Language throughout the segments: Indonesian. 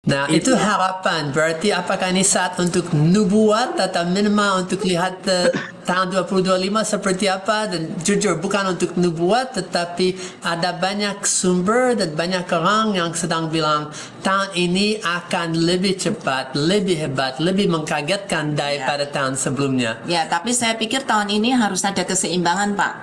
Nah, itu harapan. Berarti apakah ini saat untuk nubuat atau minimal untuk lihat tahun 2025 seperti apa? Dan jujur bukan untuk nubuat, tetapi ada banyak sumber dan banyak orang yang sedang bilang tahun ini akan lebih cepat, lebih hebat, lebih mengkagetkan daripada tahun sebelumnya. Ya, tapi saya pikir tahun ini harus ada keseimbangan, Pak.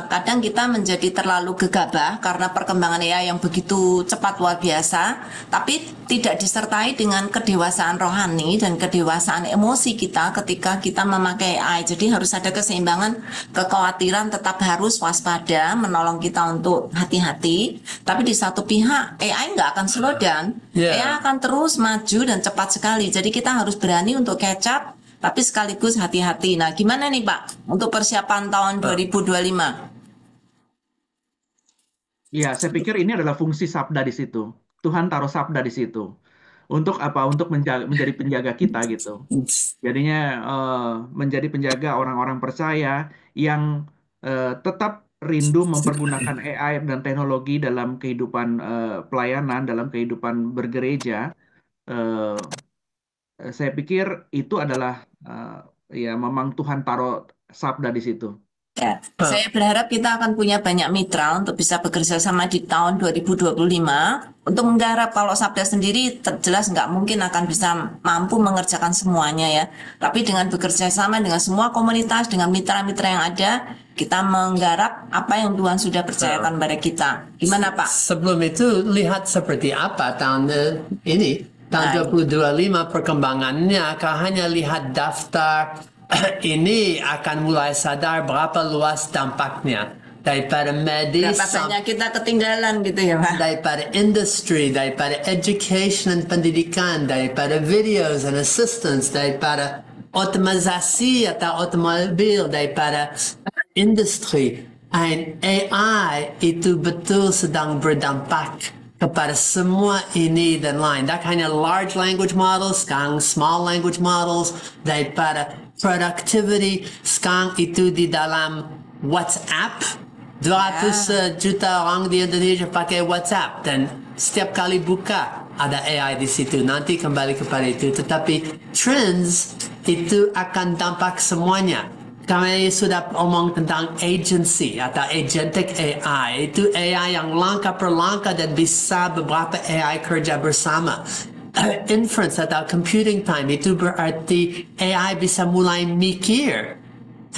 Kadang kita menjadi terlalu gegabah karena perkembangan AI yang begitu cepat luar biasa, tapi tidak disertai dengan kedewasaan rohani dan kedewasaan emosi kita ketika kita memakai AI. Jadi harus ada keseimbangan, kekhawatiran tetap harus waspada, menolong kita untuk hati-hati, tapi di satu pihak AI nggak akan slow down, AI akan terus maju dan cepat sekali. Jadi kita harus berani untuk catch up, tapi sekaligus hati-hati. Nah, gimana nih Pak untuk persiapan tahun 2025? Ya, saya pikir ini adalah fungsi sabda di situ. Tuhan taruh sabda di situ. Untuk apa? Untuk menjadi penjaga kita gitu. Jadinya menjadi penjaga orang-orang percaya yang tetap rindu mempergunakan AI dan teknologi dalam kehidupan pelayanan, dalam kehidupan bergereja. Eh, saya pikir itu adalah ya memang Tuhan taruh sabda di situ. Ya, saya berharap kita akan punya banyak mitra untuk bisa bekerja sama di tahun 2025 untuk menggarap. Kalau Sabda sendiri jelas nggak mungkin akan bisa mampu mengerjakan semuanya ya. Tapi dengan bekerja sama dengan semua komunitas, dengan mitra-mitra yang ada, kita menggarap apa yang Tuhan sudah percayakan pada kita. Gimana Pak? Sebelum itu lihat seperti apa tahun ini. Tahun 2025 perkembangannya, kau hanya lihat daftar ini akan mulai sadar berapa luas dampaknya. Daripada medis, Berapa banyak kita ketinggalan gitu ya Pak? daripada industry, daripada education dan pendidikan, daripada videos and assistance, daripada otomatisasi atau otomobil, daripada industri. And AI itu betul sedang berdampak kepada semua ini dan lain. Tak hanya large language models, sekarang small language models, daripada productivity, sekarang itu di dalam WhatsApp. 200 juta orang di Indonesia pakai WhatsApp dan setiap kali buka ada AI di situ. Nanti kembali kepada itu. Tetapi trends itu akan dampak semuanya. Kami sudah omong tentang agency atau agentic AI. Itu AI yang langkah per langkah dan bisa beberapa AI kerja bersama. Inference atau computing time itu berarti AI bisa mulai mikir.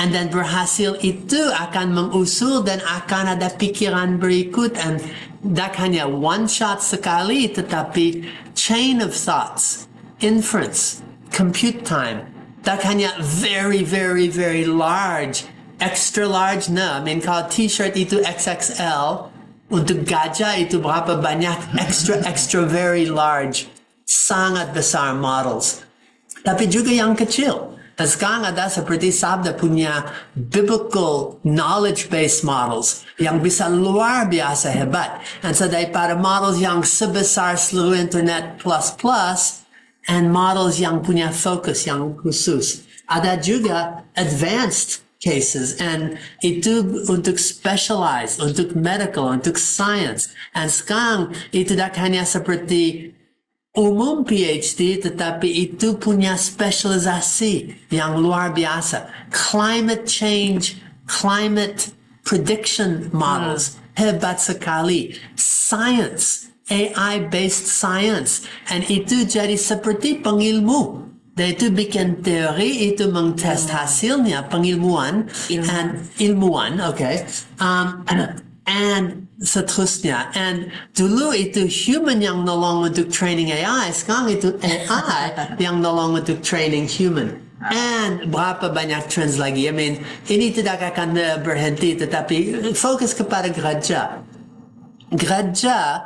And then berhasil itu akan mengusul dan akan ada pikiran berikut. And tak hanya one shot sekali tetapi chain of thoughts, inference, compute time. Tak hanya very, very, very large, extra large na. I mean, kalau t-shirt itu XXL, untuk gajah itu berapa banyak extra, extra, very large, sangat besar models. Tapi juga yang kecil. Dan sekarang ada seperti Sabda punya biblical knowledge-based models yang bisa luar biasa hebat. Dan so daripada models yang sebesar seluruh internet plus, and models yang punya fokus yang khusus. Ada juga advanced cases, and itu untuk specialized, untuk medical, untuk science. And sekarang itu tak hanya seperti umum PhD, tetapi itu punya spesialisasi yang luar biasa. Climate change, climate prediction models, hebat sekali. Science, AI-based science. And itu jadi seperti pengilmu. Dan itu bikin teori, itu mengtest hasilnya, pengilmuan, and ilmuwan, okay. And seterusnya. And dulu itu human yang nolong untuk training AI, sekarang itu AI yang nolong untuk training human. And berapa banyak trends lagi. I mean, ini tidak akan berhenti, tetapi fokus kepada gereja. Gereja,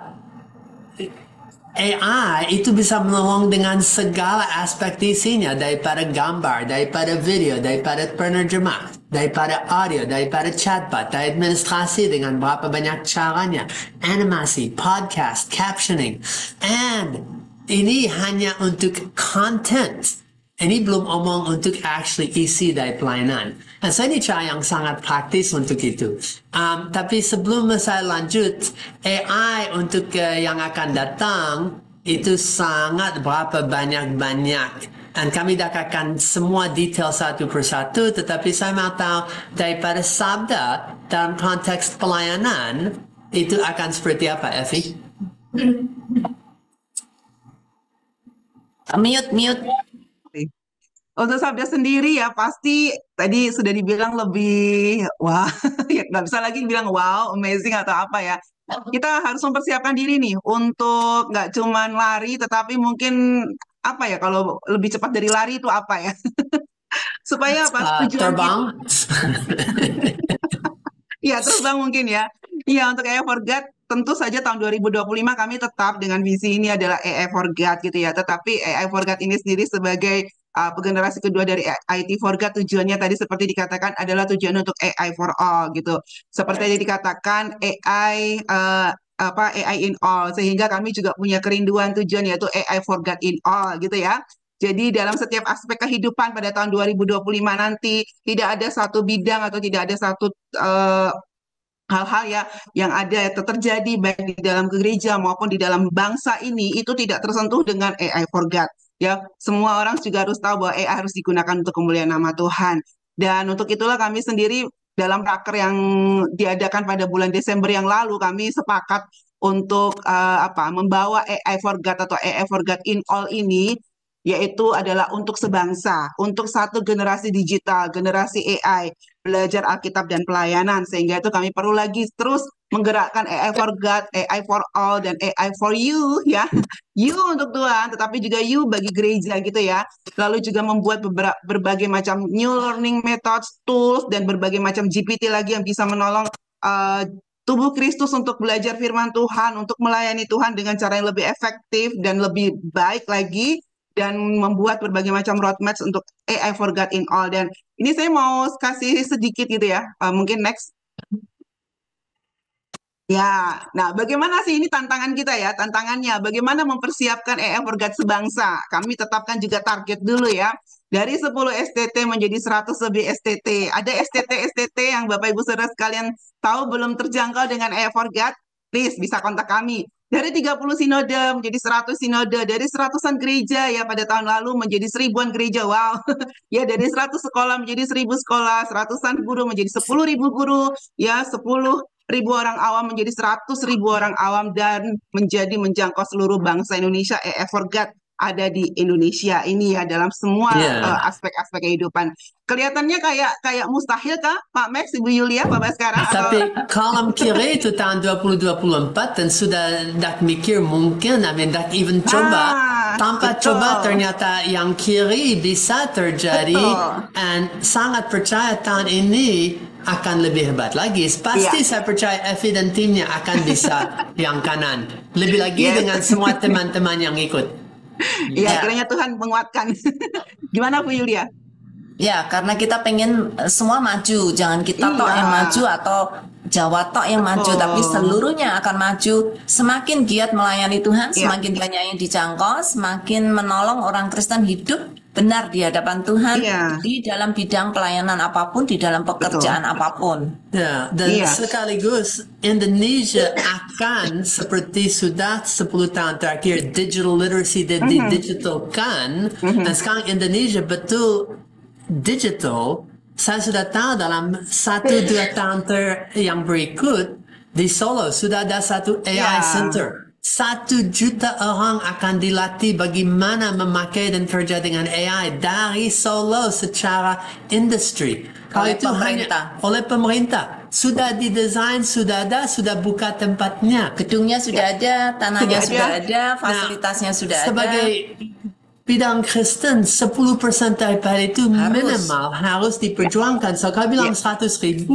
AI itu bisa menolong dengan segala aspek isinya, daripada gambar, daripada video, daripada penerjemah, daripada audio, daripada chatbot, dari administrasi dengan berapa banyak caranya, animasi, podcast, captioning. And ini hanya untuk content. Ini belum omong untuk actually isi dari pelayanan. Nah, saya ini cara yang sangat praktis untuk itu. Tapi sebelum saya lanjut, AI untuk yang akan datang, itu sangat berapa banyak-banyak. Dan kami dapatkan semua detail satu persatu, tetapi saya mau tahu daripada sabda dalam konteks pelayanan, itu akan seperti apa, Effie? Mute. Untuk sabda sendiri ya pasti tadi sudah dibilang lebih wah, ya nggak bisa lagi bilang wow, amazing atau apa ya. Kita harus mempersiapkan diri nih untuk nggak cuman lari, tetapi mungkin apa ya kalau lebih cepat dari lari itu apa ya? Supaya apa? Tujuan kita, Terbang? ya terbang mungkin ya. Iya untuk AI for God tentu saja tahun 2025 kami tetap dengan visi ini adalah AI for God gitu ya. Tetapi AI for God ini sendiri sebagai generasi kedua dari IT for God tujuannya tadi seperti dikatakan adalah tujuan untuk AI for all gitu. Seperti yang dikatakan AI AI in all sehingga kami juga punya kerinduan tujuan yaitu AI for God in all gitu ya. Jadi dalam setiap aspek kehidupan pada tahun 2025 nanti tidak ada satu bidang atau tidak ada satu hal-hal ya yang ada terjadi baik di dalam gereja maupun di dalam bangsa ini itu tidak tersentuh dengan AI for God. Ya, semua orang juga harus tahu bahwa AI harus digunakan untuk kemuliaan nama Tuhan. Dan untuk itulah kami sendiri dalam raker yang diadakan pada bulan Desember yang lalu kami sepakat untuk membawa AI for God atau AI for God in all ini yaitu adalah untuk sebangsa, untuk satu generasi digital, generasi AI, belajar Alkitab dan pelayanan, sehingga itu kami perlu lagi terus menggerakkan AI for God, AI for all, dan AI for you, ya. You untuk Tuhan, tetapi juga you bagi gereja gitu ya. Lalu juga membuat berbagai macam new learning methods, tools, dan berbagai macam GPT lagi yang bisa menolong tubuh Kristus untuk belajar firman Tuhan, untuk melayani Tuhan dengan cara yang lebih efektif dan lebih baik lagi, dan membuat berbagai macam roadmap untuk AI for God in all. Dan ini saya mau kasih sedikit gitu ya, mungkin next. Ya, nah bagaimana sih ini tantangan kita ya, tantangannya bagaimana mempersiapkan AI for God sebangsa. Kami tetapkan juga target dulu ya, dari 10 STT menjadi 100 lebih STT. Ada STT yang Bapak Ibu Saudara sekalian tahu belum terjangkau dengan AI for God, please bisa kontak kami. Dari 30 sinode menjadi 100 sinode, dari seratusan gereja ya pada tahun lalu menjadi 1000-an gereja, wow. Ya dari 100 sekolah menjadi 1000 sekolah, seratusan guru menjadi 10.000 guru, ya 10.000 orang awam menjadi 100.000 orang awam, dan menjadi menjangkau seluruh bangsa Indonesia. AI for God ada di Indonesia ini ya dalam semua aspek-aspek kehidupan. Kelihatannya kayak mustahil kah Pak Max, Ibu Yulia, Pak Baskara? Tapi kolom kiri itu tahun 2024 dan sudah dak mikir mungkin, dak even coba. Tanpa betul. coba ternyata yang kiri bisa terjadi. Betul. Dan sangat percaya tahun ini akan lebih hebat lagi. Pasti saya percaya Effie dan timnya akan bisa yang kanan. Lebih lagi dengan semua teman-teman yang ikut. Iya, kiranya Tuhan menguatkan. Gimana Bu Yulia? Ya, karena kita pengen semua maju, jangan kita tok yang maju atau Jawa tok yang maju, tapi seluruhnya akan maju. Semakin giat melayani Tuhan, semakin banyak yang dijangkau, semakin menolong orang Kristen hidup benar di hadapan Tuhan, di dalam bidang pelayanan apapun, di dalam pekerjaan apapun. Ya, dan sekaligus Indonesia akan seperti sudah 10 tahun terakhir digital literacy digitalkan, dan sekarang Indonesia betul digital. Saya sudah tahu dalam 1-2 tahun yang berikut di Solo sudah ada satu AI center. 1 juta orang akan dilatih bagaimana memakai dan kerja dengan AI dari Solo secara industri. Kalau itu hanya oleh pemerintah. Sudah didesain, sudah ada, sudah buka tempatnya. Gedungnya sudah ada, tanahnya sudah ada, fasilitasnya sudah ada. Sebagai bidang Kristen, 10% daripada itu minimal harus diperjuangkan. So kalau bilang 100.000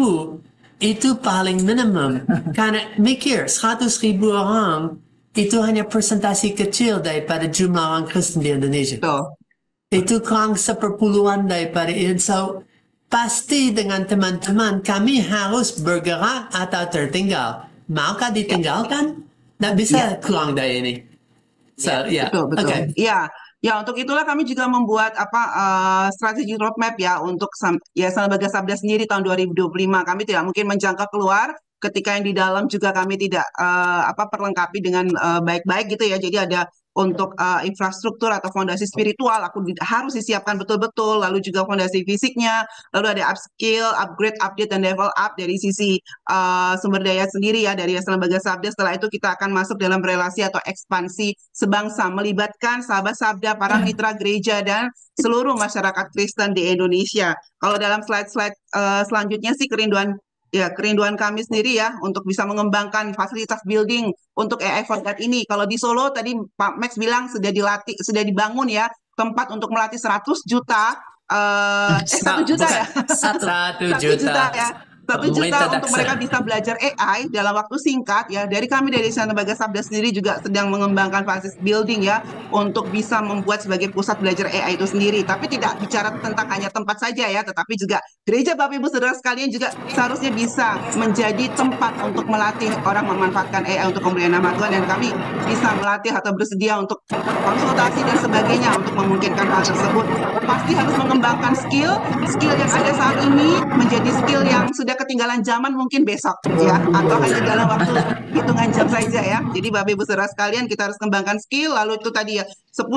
itu paling minimum. Karena mikir 100.000 orang itu hanya presentasi kecil daripada jumlah orang Kristen di Indonesia. Itu kurang 10% daripada itu. So, pasti dengan teman-teman kami harus bergerak atau tertinggal. Maukah ditinggalkan? Tidak bisa kurang dari ini. So, betul. Okay. Ya, untuk itulah kami juga membuat strategi roadmap ya untuk Salam Baga Sabda sendiri tahun 2025. Kami tidak mungkin menjangkau keluar ketika yang di dalam juga kami tidak perlengkapi dengan baik-baik gitu ya. Jadi ada untuk infrastruktur atau fondasi spiritual harus disiapkan betul-betul, lalu juga fondasi fisiknya, lalu ada upskill, upgrade, update, dan level up dari sisi sumber daya sendiri ya dari Yayasan Lembaga Sabda. Setelah itu kita akan masuk dalam relasi atau ekspansi sebangsa, melibatkan sahabat Sabda, para mitra gereja, dan seluruh masyarakat Kristen di Indonesia. Kalau dalam slide-slide selanjutnya sih kerinduan kami sendiri ya untuk bisa mengembangkan fasilitas building untuk AI for God ini. Kalau di Solo tadi Pak Max bilang sudah dibangun ya tempat untuk melatih 100 juta 1 juta ya. 1 1 juta. juta ya. 1 juta Pemerintah untuk mereka bisa belajar AI dalam waktu singkat ya. Dari kami dari Yayasan Lembaga Sabda sendiri juga sedang mengembangkan fasilitas building ya untuk bisa membuat sebagai pusat belajar AI itu sendiri. Tapi tidak bicara tentang hanya tempat saja ya, tetapi juga gereja Bapak Ibu Saudara sekalian juga seharusnya bisa menjadi tempat untuk melatih orang memanfaatkan AI untuk kemuliaan nama Tuhan, dan kami bisa melatih atau bersedia untuk konsultasi dan sebagainya untuk memungkinkan hal tersebut. Pasti harus mengembangkan skill yang ada saat ini menjadi skill yang sudah ketinggalan zaman mungkin besok ya, atau hanya dalam waktu hitungan jam saja ya. Jadi Bapak Ibu Saudara sekalian, kita harus kembangkan skill. Lalu itu tadi ya 10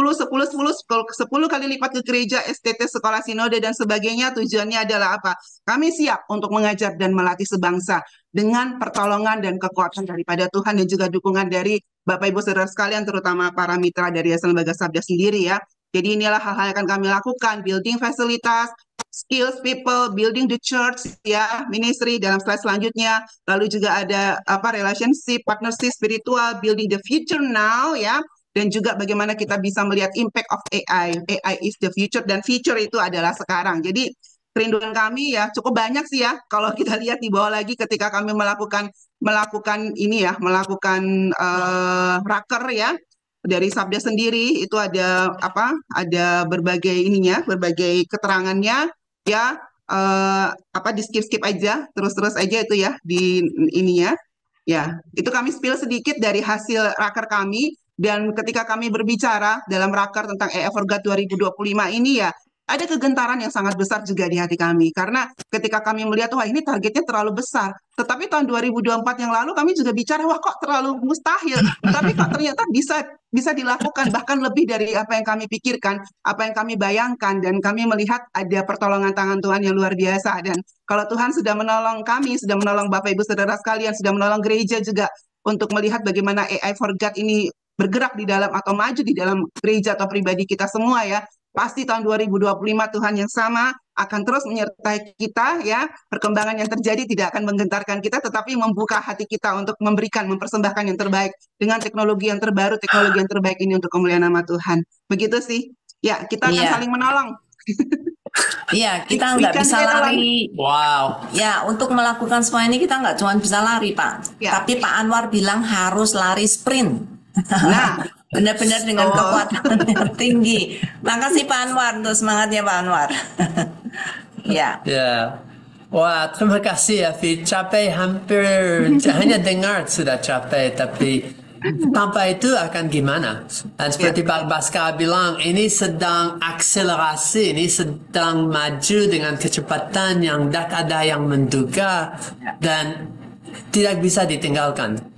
kali lipat ke gereja, STT, sekolah sinode dan sebagainya. Tujuannya adalah apa? Kami siap untuk mengajar dan melatih sebangsa dengan pertolongan dan kekuatan daripada Tuhan dan juga dukungan dari Bapak Ibu Saudara sekalian, terutama para mitra dari Yayasan Lembaga Sabda sendiri ya. Jadi inilah hal-hal yang akan kami lakukan, building fasilitas, skills people, building the church ya, ministry dalam slide selanjutnya. Lalu juga ada relationship, partnership spiritual, building the future now ya. Dan juga bagaimana kita bisa melihat impact of AI. AI is the future dan future itu adalah sekarang. Jadi kerinduan kami ya cukup banyak sih ya. Kalau kita lihat di bawah lagi ketika kami melakukan raker ya dari Sabda sendiri, itu ada berbagai berbagai keterangannya ya, di skip aja, terus aja itu ya di ininya ya. Itu kami spill sedikit dari hasil raker kami, dan ketika kami berbicara dalam raker tentang AI for God 2025 ini ya, ada kegentaran yang sangat besar juga di hati kami, karena ketika kami melihat wah ini targetnya terlalu besar. Tetapi tahun 2024 yang lalu kami juga bicara wah kok terlalu mustahil, tapi kok ternyata bisa dilakukan, bahkan lebih dari apa yang kami pikirkan, apa yang kami bayangkan, dan kami melihat ada pertolongan tangan Tuhan yang luar biasa. Dan kalau Tuhan sudah menolong kami, sudah menolong Bapak Ibu Saudara sekalian, sudah menolong gereja juga untuk melihat bagaimana AI for God ini bergerak di dalam atau maju di dalam gereja atau pribadi kita semua ya. Pasti tahun 2025 Tuhan yang sama akan terus menyertai kita ya. Perkembangan yang terjadi tidak akan menggentarkan kita, tetapi membuka hati kita untuk mempersembahkan yang terbaik dengan teknologi yang terbaru, teknologi yang terbaik ini untuk kemuliaan nama Tuhan. Begitu sih. Ya, kita akan saling menolong. Iya, kita nggak bisa lari. Wow. Ya, untuk melakukan semua ini kita nggak cuma bisa lari, Pak. Ya. Tapi Pak Anwar bilang harus lari sprint. Nah, benar-benar dengan kekuatan yang tinggi. Makasih Pak Anwar untuk semangatnya Pak Anwar. Ya. Ya. Wah, terima kasih ya, Fi. Capek hampir hanya dengar sudah capek, tapi tanpa itu akan gimana? Dan seperti Pak Baskar bilang, ini sedang akselerasi, ini sedang maju dengan kecepatan yang tak ada yang menduga dan tidak bisa ditinggalkan.